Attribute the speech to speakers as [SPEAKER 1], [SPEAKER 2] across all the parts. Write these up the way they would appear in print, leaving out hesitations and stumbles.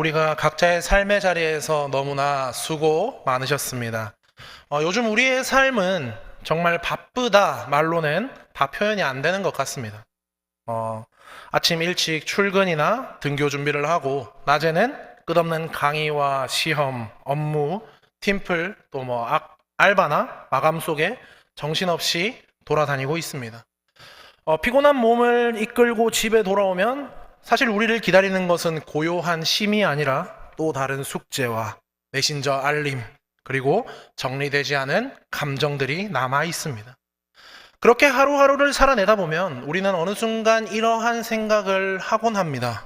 [SPEAKER 1] 우리가 각자의 삶의 자리에서 너무나 수고 많으셨습니다. 요즘 우리의 삶은 정말 바쁘다 말로는 다 표현이 안 되는 것 같습니다. 아침 일찍 출근이나 등교 준비를 하고 낮에는 끝없는 강의와 시험, 업무, 팀플 또 알바나 마감 속에 정신없이 돌아다니고 있습니다. 피곤한 몸을 이끌고 집에 돌아오면 사실 우리를 기다리는 것은 고요한 쉼이 아니라 또 다른 숙제와 메신저 알림, 그리고 정리되지 않은 감정들이 남아 있습니다. 그렇게 하루하루를 살아내다 보면 우리는 어느 순간 이러한 생각을 하곤 합니다.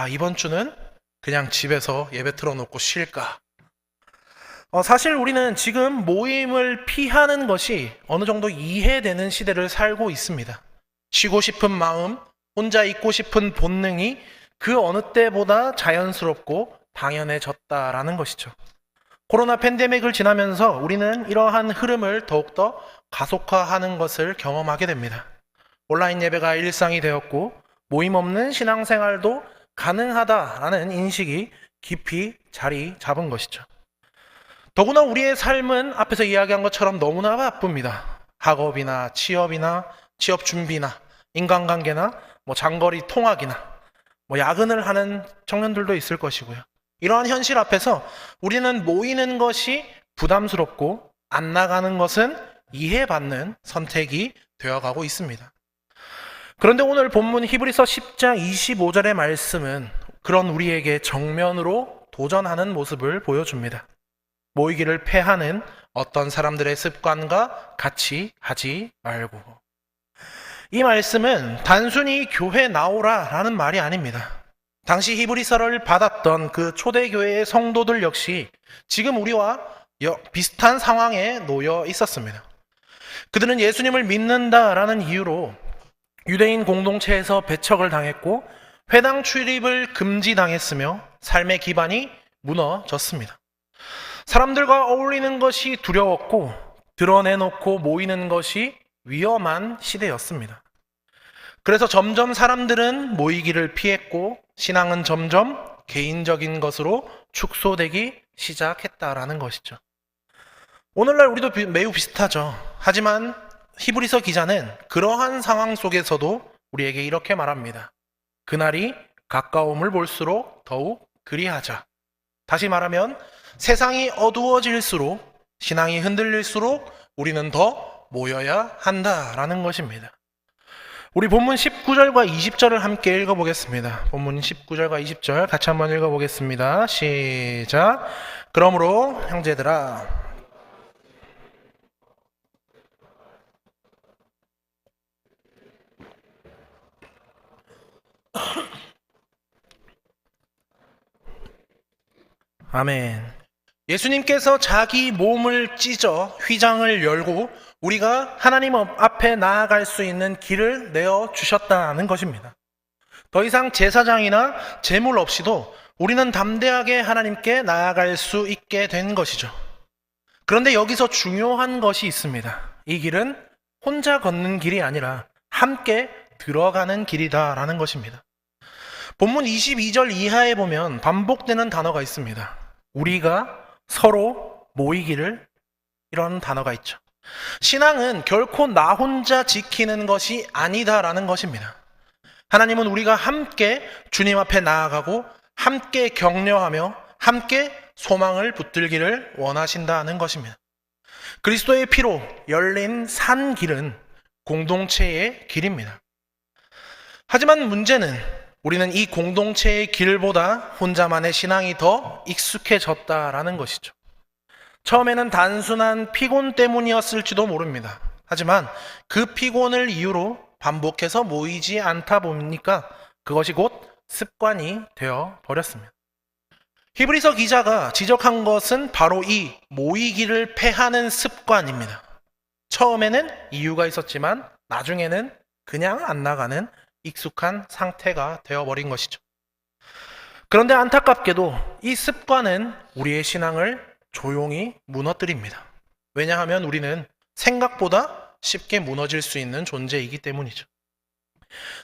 [SPEAKER 1] 이번 주는 그냥 집에서 예배 틀어놓고 쉴까? 사실 우리는 지금 모임을 피하는 것이 어느 정도 이해되는 시대를 살고 있습니다. 쉬고 싶은 마음, 혼자 있고 싶은 본능이 그 어느 때보다 자연스럽고 당연해졌다라는 것이죠. 코로나 팬데믹을 지나면서 우리는 이러한 흐름을 더욱더 가속화하는 것을 경험하게 됩니다. 온라인 예배가 일상이 되었고 모임 없는 신앙생활도 가능하다라는 인식이 깊이 자리 잡은 것이죠. 더구나 우리의 삶은 앞에서 이야기한 것처럼 너무나 바쁩니다. 학업이나 취업 준비나 인간관계나 장거리 통학이나 야근을 하는 청년들도 있을 것이고요. 이러한 현실 앞에서 우리는 모이는 것이 부담스럽고 안 나가는 것은 이해받는 선택이 되어가고 있습니다. 그런데 오늘 본문 히브리서 10장 25절의 말씀은 그런 우리에게 정면으로 도전하는 모습을 보여줍니다. 모이기를 패하는 어떤 사람들의 습관과 같이 하지 말고. 이 말씀은 단순히 교회 나오라라는 말이 아닙니다. 당시 히브리서를 받았던 그 초대교회의 성도들 역시 지금 우리와 비슷한 상황에 놓여 있었습니다. 그들은 예수님을 믿는다라는 이유로 유대인 공동체에서 배척을 당했고 회당 출입을 금지당했으며 삶의 기반이 무너졌습니다. 사람들과 어울리는 것이 두려웠고 드러내놓고 모이는 것이 위험한 시대였습니다. 그래서 점점 사람들은 모이기를 피했고 신앙은 점점 개인적인 것으로 축소되기 시작했다라는 것이죠. 오늘날 우리도 매우 비슷하죠. 하지만 히브리서 기자는 그러한 상황 속에서도 우리에게 이렇게 말합니다. 그날이 가까움을 볼수록 더욱 그리하자. 다시 말하면 세상이 어두워질수록 신앙이 흔들릴수록 우리는 더 모여야 한다라는 것입니다. 우리 본문 19절과 20절을 함께 읽어보겠습니다. 본문 19절과 20절 같이 한번 읽어보겠습니다. 시작. 그러므로 형제들아 아멘. 예수님께서 자기 몸을 찢어 휘장을 열고 우리가 하나님 앞에 나아갈 수 있는 길을 내어주셨다는 것입니다. 더 이상 제사장이나 제물 없이도 우리는 담대하게 하나님께 나아갈 수 있게 된 것이죠. 그런데 여기서 중요한 것이 있습니다. 이 길은 혼자 걷는 길이 아니라 함께 들어가는 길이다라는 것입니다. 본문 22절 이하에 보면 반복되는 단어가 있습니다. 우리가 서로 모이기를, 이런 단어가 있죠. 신앙은 결코 나 혼자 지키는 것이 아니다라는 것입니다. 하나님은 우리가 함께 주님 앞에 나아가고 함께 격려하며 함께 소망을 붙들기를 원하신다는 것입니다. 그리스도의 피로 열린 산 길은 공동체의 길입니다. 하지만 문제는 우리는 이 공동체의 길보다 혼자만의 신앙이 더 익숙해졌다라는 것이죠. 처음에는 단순한 피곤 때문이었을지도 모릅니다. 하지만 그 피곤을 이유로 반복해서 모이지 않다 보니까 그것이 곧 습관이 되어 버렸습니다. 히브리서 기자가 지적한 것은 바로 이 모이기를 패하는 습관입니다. 처음에는 이유가 있었지만 나중에는 그냥 안 나가는 익숙한 상태가 되어버린 것이죠. 그런데 안타깝게도 이 습관은 우리의 신앙을 조용히 무너뜨립니다. 왜냐하면 우리는 생각보다 쉽게 무너질 수 있는 존재이기 때문이죠.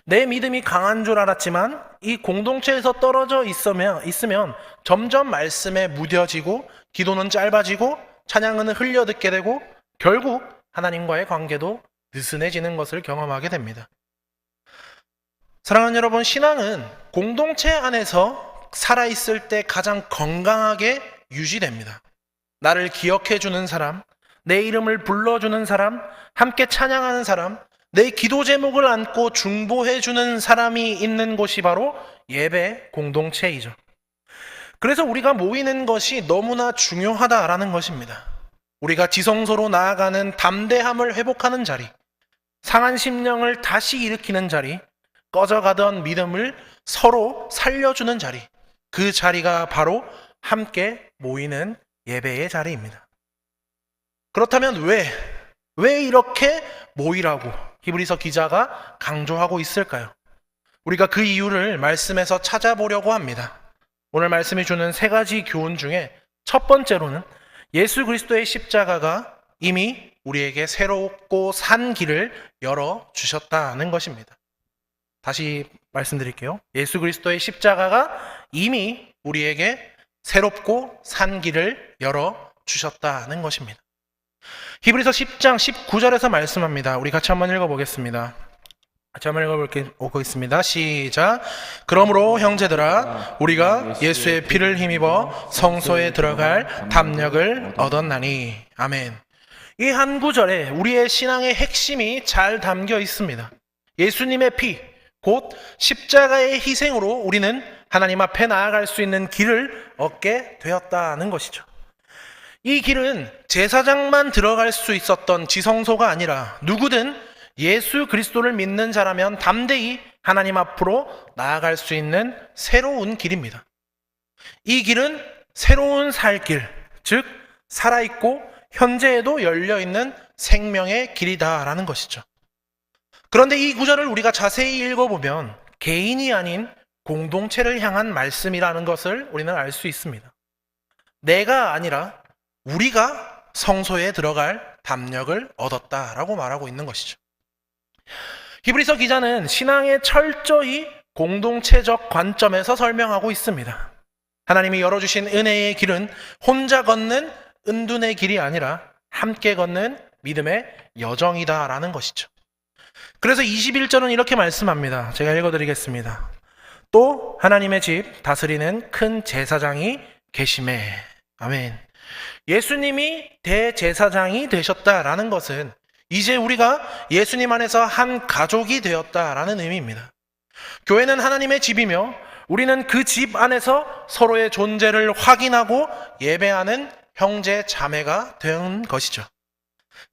[SPEAKER 1] 내 믿음이 강한 줄 알았지만 이 공동체에서 떨어져 있으면 점점 말씀에 무뎌지고 기도는 짧아지고 찬양은 흘려듣게 되고 결국 하나님과의 관계도 느슨해지는 것을 경험하게 됩니다. 사랑하는 여러분, 신앙은 공동체 안에서 살아있을 때 가장 건강하게 유지됩니다. 나를 기억해 주는 사람, 내 이름을 불러주는 사람, 함께 찬양하는 사람, 내 기도 제목을 안고 중보해 주는 사람이 있는 곳이 바로 예배 공동체이죠. 그래서 우리가 모이는 것이 너무나 중요하다라는 것입니다. 우리가 지성소로 나아가는 담대함을 회복하는 자리, 상한 심령을 다시 일으키는 자리, 꺼져가던 믿음을 서로 살려주는 자리, 그 자리가 바로 함께 모이는 예배의 자리입니다. 그렇다면 왜 이렇게 모이라고 히브리서 기자가 강조하고 있을까요? 우리가 그 이유를 말씀에서 찾아보려고 합니다. 오늘 말씀이 주는 세 가지 교훈 중에 첫 번째로는 예수 그리스도의 십자가가 이미 우리에게 새롭고 산 길을 열어주셨다는 것입니다. 다시 말씀드릴게요. 예수 그리스도의 십자가가 이미 우리에게 새롭고 산 길을 열어주셨다는 것입니다. 히브리서 10장 19절에서 말씀합니다. 우리 같이 한번 읽어보겠습니다. 같이 한번 읽어보겠습니다. 시작. 그러므로 형제들아, 우리가 예수의 피를 힘입어 성소에 들어갈 담력을 얻었나니. 아멘. 이 한 구절에 우리의 신앙의 핵심이 잘 담겨 있습니다. 예수님의 피, 곧 십자가의 희생으로 우리는 하나님 앞에 나아갈 수 있는 길을 얻게 되었다는 것이죠. 이 길은 제사장만 들어갈 수 있었던 지성소가 아니라 누구든 예수 그리스도를 믿는 자라면 담대히 하나님 앞으로 나아갈 수 있는 새로운 길입니다. 이 길은 새로운 살 길, 즉 살아있고 현재에도 열려있는 생명의 길이다라는 것이죠. 그런데 이 구절을 우리가 자세히 읽어보면 개인이 아닌 공동체를 향한 말씀이라는 것을 우리는 알 수 있습니다. 내가 아니라 우리가 성소에 들어갈 담력을 얻었다라고 말하고 있는 것이죠. 히브리서 기자는 신앙의 철저히 공동체적 관점에서 설명하고 있습니다. 하나님이 열어주신 은혜의 길은 혼자 걷는 은둔의 길이 아니라 함께 걷는 믿음의 여정이다라는 것이죠. 그래서 21절은 이렇게 말씀합니다. 제가 읽어드리겠습니다. 또 하나님의 집 다스리는 큰 제사장이 계심에. 아멘. 예수님이 대제사장이 되셨다라는 것은 이제 우리가 예수님 안에서 한 가족이 되었다라는 의미입니다. 교회는 하나님의 집이며 우리는 그 집 안에서 서로의 존재를 확인하고 예배하는 형제 자매가 된 것이죠.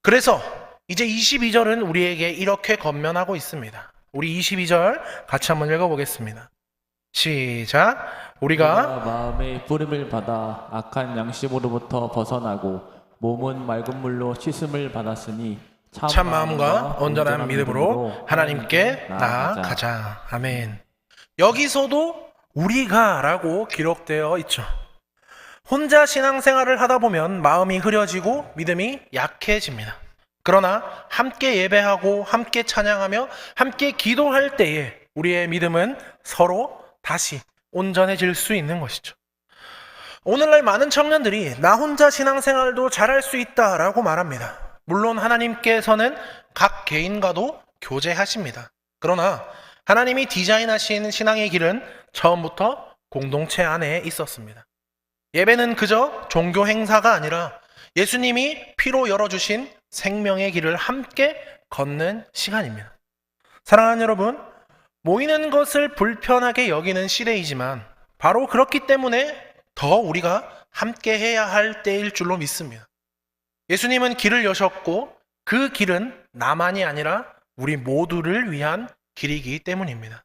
[SPEAKER 1] 그래서 이제 22절은 우리에게 이렇게 권면하고 있습니다. 우리 22절 같이 한번 읽어보겠습니다. 시작. 우리가
[SPEAKER 2] 마음의 부름을 받아 악한 양심으로부터 벗어나고 몸은 맑은 물로 씻음을 받았으니
[SPEAKER 1] 참 마음과 온전한 믿음으로 하나님께 나아가자. 아멘. 여기서도 우리가 라고 기록되어 있죠. 혼자 신앙생활을 하다 보면 마음이 흐려지고 믿음이 약해집니다. 그러나 함께 예배하고 함께 찬양하며 함께 기도할 때에 우리의 믿음은 서로 다시 온전해질 수 있는 것이죠. 오늘날 많은 청년들이 나 혼자 신앙생활도 잘할 수 있다라고 말합니다. 물론 하나님께서는 각 개인과도 교제하십니다. 그러나 하나님이 디자인하신 신앙의 길은 처음부터 공동체 안에 있었습니다. 예배는 그저 종교 행사가 아니라 예수님이 피로 열어주신 생명의 길을 함께 걷는 시간입니다. 사랑하는 여러분, 모이는 것을 불편하게 여기는 시대이지만 바로 그렇기 때문에 더 우리가 함께 해야 할 때일 줄로 믿습니다. 예수님은 길을 여셨고 그 길은 나만이 아니라 우리 모두를 위한 길이기 때문입니다.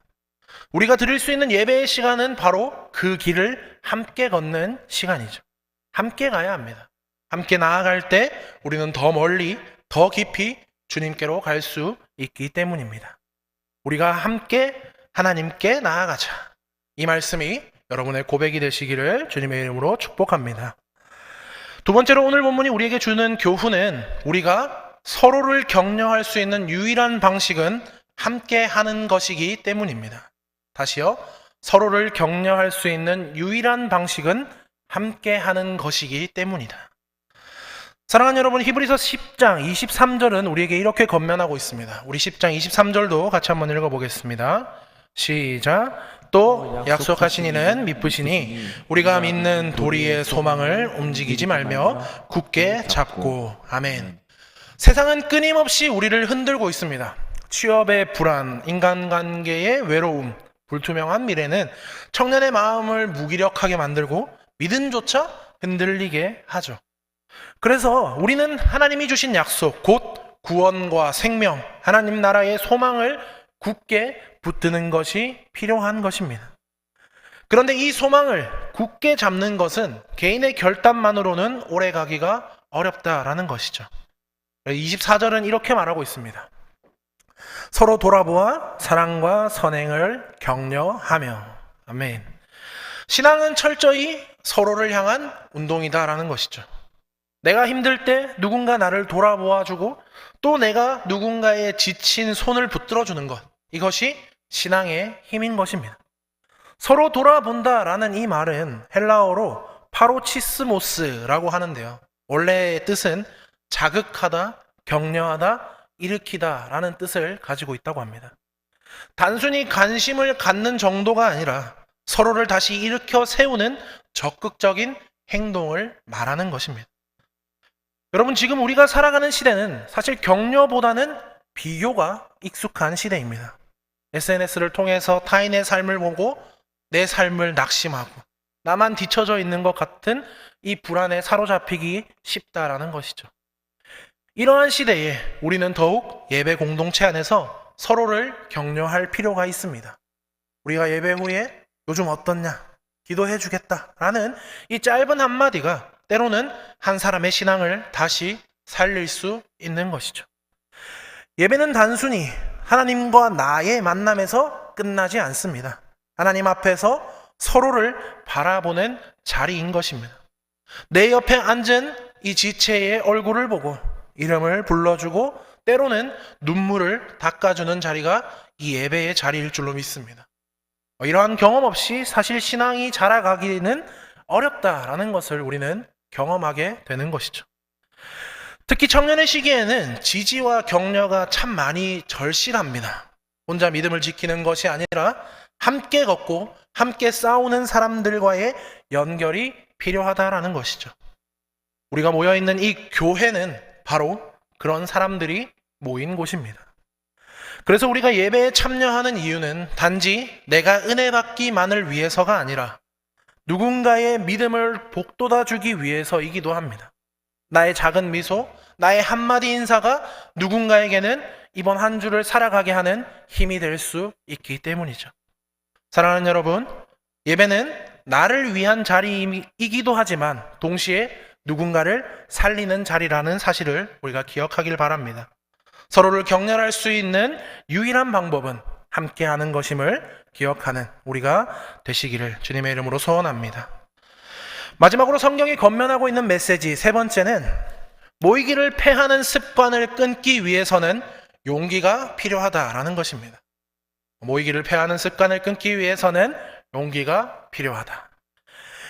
[SPEAKER 1] 우리가 드릴 수 있는 예배의 시간은 바로 그 길을 함께 걷는 시간이죠. 함께 가야 합니다. 함께 나아갈 때 우리는 더 멀리, 더 깊이 주님께로 갈 수 있기 때문입니다. 우리가 함께 하나님께 나아가자. 이 말씀이 여러분의 고백이 되시기를 주님의 이름으로 축복합니다. 두 번째로 오늘 본문이 우리에게 주는 교훈은 우리가 서로를 격려할 수 있는 유일한 방식은 함께 하는 것이기 때문입니다. 다시요. 서로를 격려할 수 있는 유일한 방식은 함께 하는 것이기 때문이다. 사랑하는 여러분, 히브리서 10장 23절은 우리에게 이렇게 권면하고 있습니다. 우리 10장 23절도 같이 한번 읽어보겠습니다. 시작. 또 약속하신 이는 미쁘시니 우리가 믿는 도리의 소망을 움직이지 말며 굳게 잡고. 아멘. 세상은 끊임없이 우리를 흔들고 있습니다. 취업의 불안, 인간관계의 외로움, 불투명한 미래는 청년의 마음을 무기력하게 만들고 믿음조차 흔들리게 하죠. 그래서 우리는 하나님이 주신 약속, 곧 구원과 생명, 하나님 나라의 소망을 굳게 붙드는 것이 필요한 것입니다. 그런데 이 소망을 굳게 잡는 것은 개인의 결단만으로는 오래 가기가 어렵다라는 것이죠. 24절은 이렇게 말하고 있습니다. 서로 돌아보아 사랑과 선행을 격려하며. 아멘. 신앙은 철저히 서로를 향한 운동이다라는 것이죠. 내가 힘들 때 누군가 나를 돌아보아주고 또 내가 누군가의 지친 손을 붙들어주는 것, 이것이 신앙의 힘인 것입니다. 서로 돌아본다라는 이 말은 헬라어로 파로치스모스라고 하는데요. 원래의 뜻은 자극하다, 격려하다, 일으키다 라는 뜻을 가지고 있다고 합니다. 단순히 관심을 갖는 정도가 아니라 서로를 다시 일으켜 세우는 적극적인 행동을 말하는 것입니다. 여러분, 지금 우리가 살아가는 시대는 사실 격려보다는 비교가 익숙한 시대입니다. SNS를 통해서 타인의 삶을 보고 내 삶을 낙심하고 나만 뒤처져 있는 것 같은 이 불안에 사로잡히기 쉽다라는 것이죠. 이러한 시대에 우리는 더욱 예배 공동체 안에서 서로를 격려할 필요가 있습니다. 우리가 예배 후에 요즘 어떻냐? 기도해 주겠다라는 이 짧은 한마디가 때로는 한 사람의 신앙을 다시 살릴 수 있는 것이죠. 예배는 단순히 하나님과 나의 만남에서 끝나지 않습니다. 하나님 앞에서 서로를 바라보는 자리인 것입니다. 내 옆에 앉은 이 지체의 얼굴을 보고 이름을 불러주고 때로는 눈물을 닦아주는 자리가 이 예배의 자리일 줄로 믿습니다. 이러한 경험 없이 사실 신앙이 자라가기는 어렵다라는 것을 우리는 경험하게 되는 것이죠. 특히 청년의 시기에는 지지와 격려가 참 많이 절실합니다. 혼자 믿음을 지키는 것이 아니라 함께 걷고 함께 싸우는 사람들과의 연결이 필요하다라는 것이죠. 우리가 모여있는 이 교회는 바로 그런 사람들이 모인 곳입니다. 그래서 우리가 예배에 참여하는 이유는 단지 내가 은혜 받기만을 위해서가 아니라 누군가의 믿음을 복돋아주기 위해서이기도 합니다. 나의 작은 미소, 나의 한마디 인사가 누군가에게는 이번 한 주를 살아가게 하는 힘이 될 수 있기 때문이죠. 사랑하는 여러분, 예배는 나를 위한 자리이기도 하지만 동시에 누군가를 살리는 자리라는 사실을 우리가 기억하길 바랍니다. 서로를 격려할 수 있는 유일한 방법은 함께하는 것임을 기억하는 우리가 되시기를 주님의 이름으로 소원합니다. 마지막으로 성경이 권면하고 있는 메시지 세 번째는 모이기를 패하는 습관을 끊기 위해서는 용기가 필요하다라는 것입니다. 모이기를 패하는 습관을 끊기 위해서는 용기가 필요하다.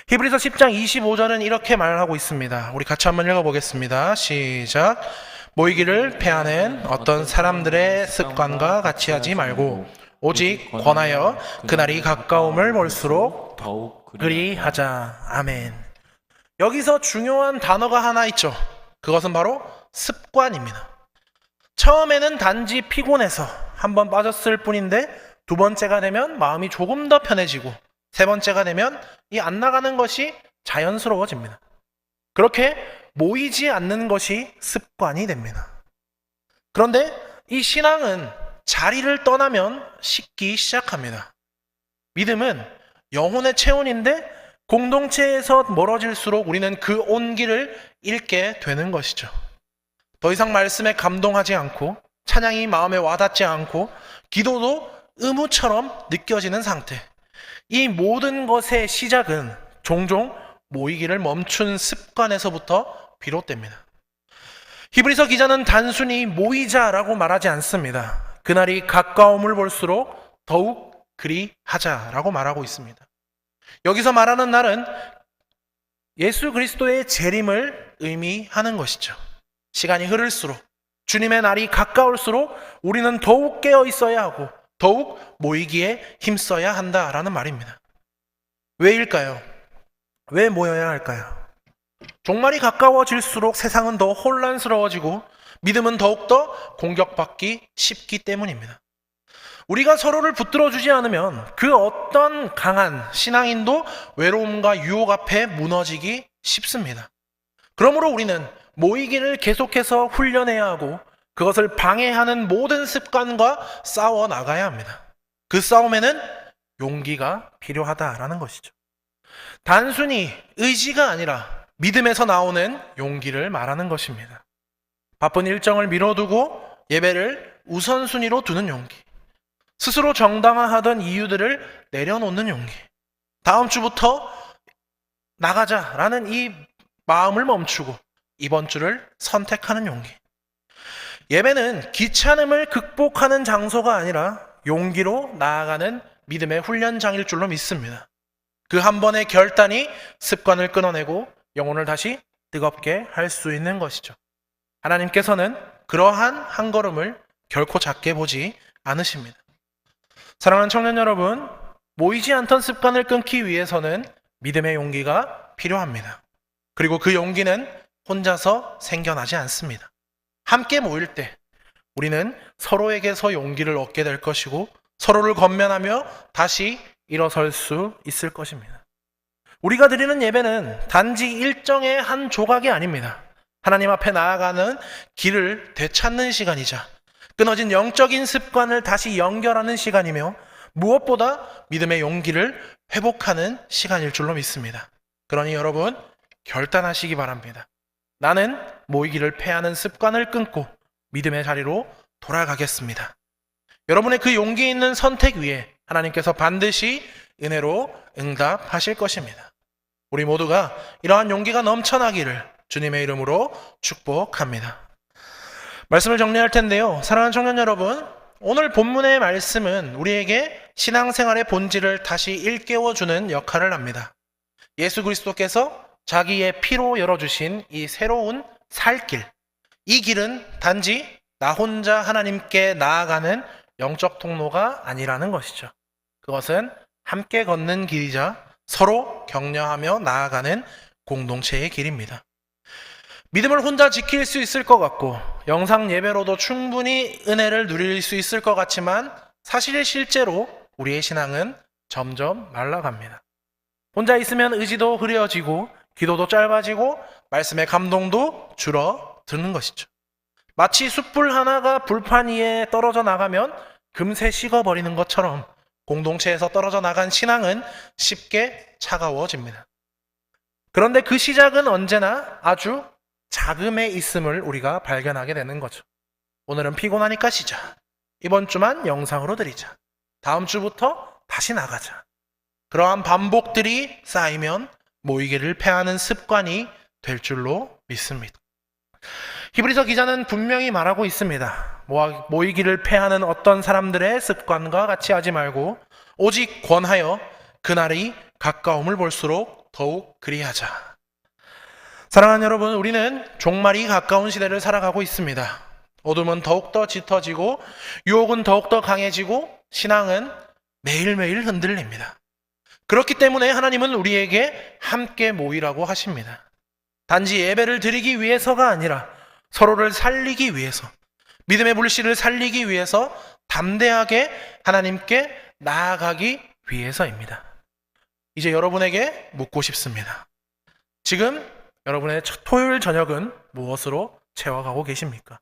[SPEAKER 1] 히브리서 10장 25절은 이렇게 말하고 있습니다. 우리 같이 한번 읽어보겠습니다. 시작. 모이기를 패하는 어떤 사람들의 습관과 같이 하지 말고 오직 권하여 그날이 가까움을 볼수록
[SPEAKER 2] 더욱
[SPEAKER 1] 그리 하자. 아멘. 여기서 중요한 단어가 하나 있죠. 그것은 바로 습관입니다. 처음에는 단지 피곤해서 한번 빠졌을 뿐인데 두 번째가 되면 마음이 조금 더 편해지고 세 번째가 되면 이 안 나가는 것이 자연스러워집니다. 그렇게 모이지 않는 것이 습관이 됩니다. 그런데 이 신앙은 자리를 떠나면 식기 시작합니다. 믿음은 영혼의 체온인데 공동체에서 멀어질수록 우리는 그 온기를 잃게 되는 것이죠. 더 이상 말씀에 감동하지 않고 찬양이 마음에 와닿지 않고 기도도 의무처럼 느껴지는 상태. 이 모든 것의 시작은 종종 모이기를 멈춘 습관에서부터 비롯됩니다. 히브리서 기자는 단순히 모이자라고 말하지 않습니다. 그날이 가까움을 볼수록 더욱 그리하자라고 말하고 있습니다. 여기서 말하는 날은 예수 그리스도의 재림을 의미하는 것이죠. 시간이 흐를수록, 주님의 날이 가까울수록 우리는 더욱 깨어 있어야 하고 더욱 모이기에 힘써야 한다라는 말입니다. 왜일까요? 왜 모여야 할까요? 종말이 가까워질수록 세상은 더 혼란스러워지고 믿음은 더욱더 공격받기 쉽기 때문입니다. 우리가 서로를 붙들어주지 않으면 그 어떤 강한 신앙인도 외로움과 유혹 앞에 무너지기 쉽습니다. 그러므로 우리는 모이기를 계속해서 훈련해야 하고 그것을 방해하는 모든 습관과 싸워 나가야 합니다. 그 싸움에는 용기가 필요하다라는 것이죠. 단순히 의지가 아니라 믿음에서 나오는 용기를 말하는 것입니다. 바쁜 일정을 미뤄두고 예배를 우선순위로 두는 용기, 스스로 정당화하던 이유들을 내려놓는 용기, 다음 주부터 나가자라는 이 마음을 멈추고 이번 주를 선택하는 용기. 예배는 귀찮음을 극복하는 장소가 아니라 용기로 나아가는 믿음의 훈련장일 줄로 믿습니다. 그 한 번의 결단이 습관을 끊어내고 영혼을 다시 뜨겁게 할 수 있는 것이죠. 하나님께서는 그러한 한 걸음을 결코 작게 보지 않으십니다. 사랑하는 청년 여러분, 모이지 않던 습관을 끊기 위해서는 믿음의 용기가 필요합니다. 그리고 그 용기는 혼자서 생겨나지 않습니다. 함께 모일 때 우리는 서로에게서 용기를 얻게 될 것이고 서로를 건면하며 다시 일어설 수 있을 것입니다. 우리가 드리는 예배는 단지 일정의 한 조각이 아닙니다. 하나님 앞에 나아가는 길을 되찾는 시간이자 끊어진 영적인 습관을 다시 연결하는 시간이며 무엇보다 믿음의 용기를 회복하는 시간일 줄로 믿습니다. 그러니 여러분 결단하시기 바랍니다. 나는 모이기를 패하는 습관을 끊고 믿음의 자리로 돌아가겠습니다. 여러분의 그 용기 있는 선택 위에 하나님께서 반드시 은혜로 응답하실 것입니다. 우리 모두가 이러한 용기가 넘쳐나기를 주님의 이름으로 축복합니다. 말씀을 정리할 텐데요. 사랑하는 청년 여러분, 오늘 본문의 말씀은 우리에게 신앙생활의 본질을 다시 일깨워주는 역할을 합니다. 예수 그리스도께서 자기의 피로 열어주신 이 새로운 살길, 이 길은 단지 나 혼자 하나님께 나아가는 영적 통로가 아니라는 것이죠. 그것은 함께 걷는 길이자 서로 격려하며 나아가는 공동체의 길입니다. 믿음을 혼자 지킬 수 있을 것 같고 영상 예배로도 충분히 은혜를 누릴 수 있을 것 같지만 사실 실제로 우리의 신앙은 점점 말라갑니다. 혼자 있으면 의지도 흐려지고 기도도 짧아지고 말씀의 감동도 줄어드는 것이죠. 마치 숯불 하나가 불판 위에 떨어져 나가면 금세 식어버리는 것처럼 공동체에서 떨어져 나간 신앙은 쉽게 차가워집니다. 그런데 그 시작은 언제나 아주 자금에 있음을 우리가 발견하게 되는 거죠. 오늘은 피곤하니까 쉬자. 이번 주만 영상으로 드리자. 다음 주부터 다시 나가자. 그러한 반복들이 쌓이면 모이기를 패하는 습관이 될 줄로 믿습니다. 히브리서 기자는 분명히 말하고 있습니다. 모이기를 패하는 어떤 사람들의 습관과 같이 하지 말고 오직 권하여 그날이 가까움을 볼수록 더욱 그리하자. 사랑하는 여러분, 우리는 종말이 가까운 시대를 살아가고 있습니다. 어둠은 더욱더 짙어지고 유혹은 더욱더 강해지고 신앙은 매일매일 흔들립니다. 그렇기 때문에 하나님은 우리에게 함께 모이라고 하십니다. 단지 예배를 드리기 위해서가 아니라 서로를 살리기 위해서, 믿음의 불씨를 살리기 위해서 담대하게 하나님께 나아가기 위해서입니다. 이제 여러분에게 묻고 싶습니다. 지금 여러분의 토요일 저녁은 무엇으로 채워가고 계십니까?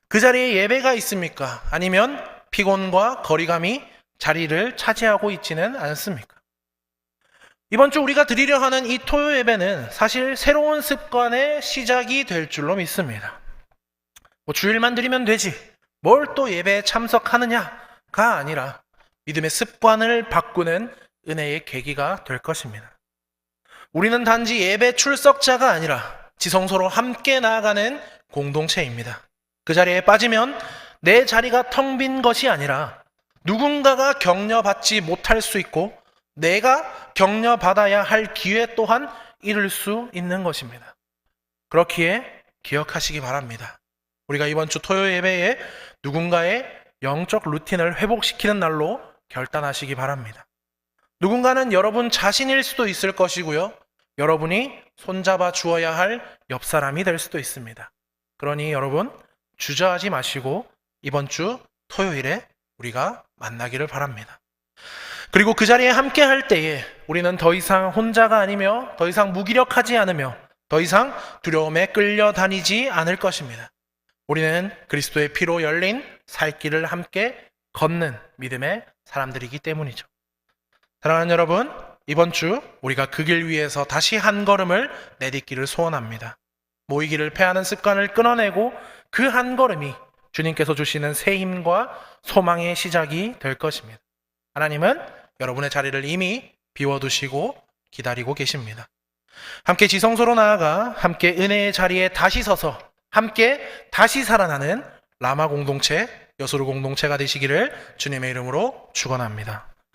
[SPEAKER 1] 그 자리에 예배가 있습니까? 아니면 피곤과 거리감이 자리를 차지하고 있지는 않습니까? 이번 주 우리가 드리려 하는 이 토요 예배는 사실 새로운 습관의 시작이 될 줄로 믿습니다. 주일만 드리면 되지, 뭘 또 예배에 참석하느냐가 아니라 믿음의 습관을 바꾸는 은혜의 계기가 될 것입니다. 우리는 단지 예배 출석자가 아니라 지성소로 함께 나아가는 공동체입니다. 그 자리에 빠지면 내 자리가 텅 빈 것이 아니라 누군가가 격려받지 못할 수 있고 내가 격려받아야 할 기회 또한 잃을 수 있는 것입니다. 그렇기에 기억하시기 바랍니다. 우리가 이번 주 토요 예배에 누군가의 영적 루틴을 회복시키는 날로 결단하시기 바랍니다. 누군가는 여러분 자신일 수도 있을 것이고요. 여러분이 손잡아 주어야 할 옆 사람이 될 수도 있습니다. 그러니 여러분 주저하지 마시고 이번 주 토요일에 우리가 만나기를 바랍니다. 그리고 그 자리에 함께 할 때에 우리는 더 이상 혼자가 아니며 더 이상 무기력하지 않으며 더 이상 두려움에 끌려다니지 않을 것입니다. 우리는 그리스도의 피로 열린 살 길을 함께 걷는 믿음의 사람들이기 때문이죠. 사랑하는 여러분, 이번 주 우리가 그 길 위에서 다시 한 걸음을 내딛기를 소원합니다. 모이기를 패하는 습관을 끊어내고 그 한 걸음이 주님께서 주시는 새 힘과 소망의 시작이 될 것입니다. 하나님은 여러분의 자리를 이미 비워두시고 기다리고 계십니다. 함께 지성소로 나아가 함께 은혜의 자리에 다시 서서 함께 다시 살아나는 라마 공동체, 여소로 공동체가 되시기를 주님의 이름으로 축원합니다.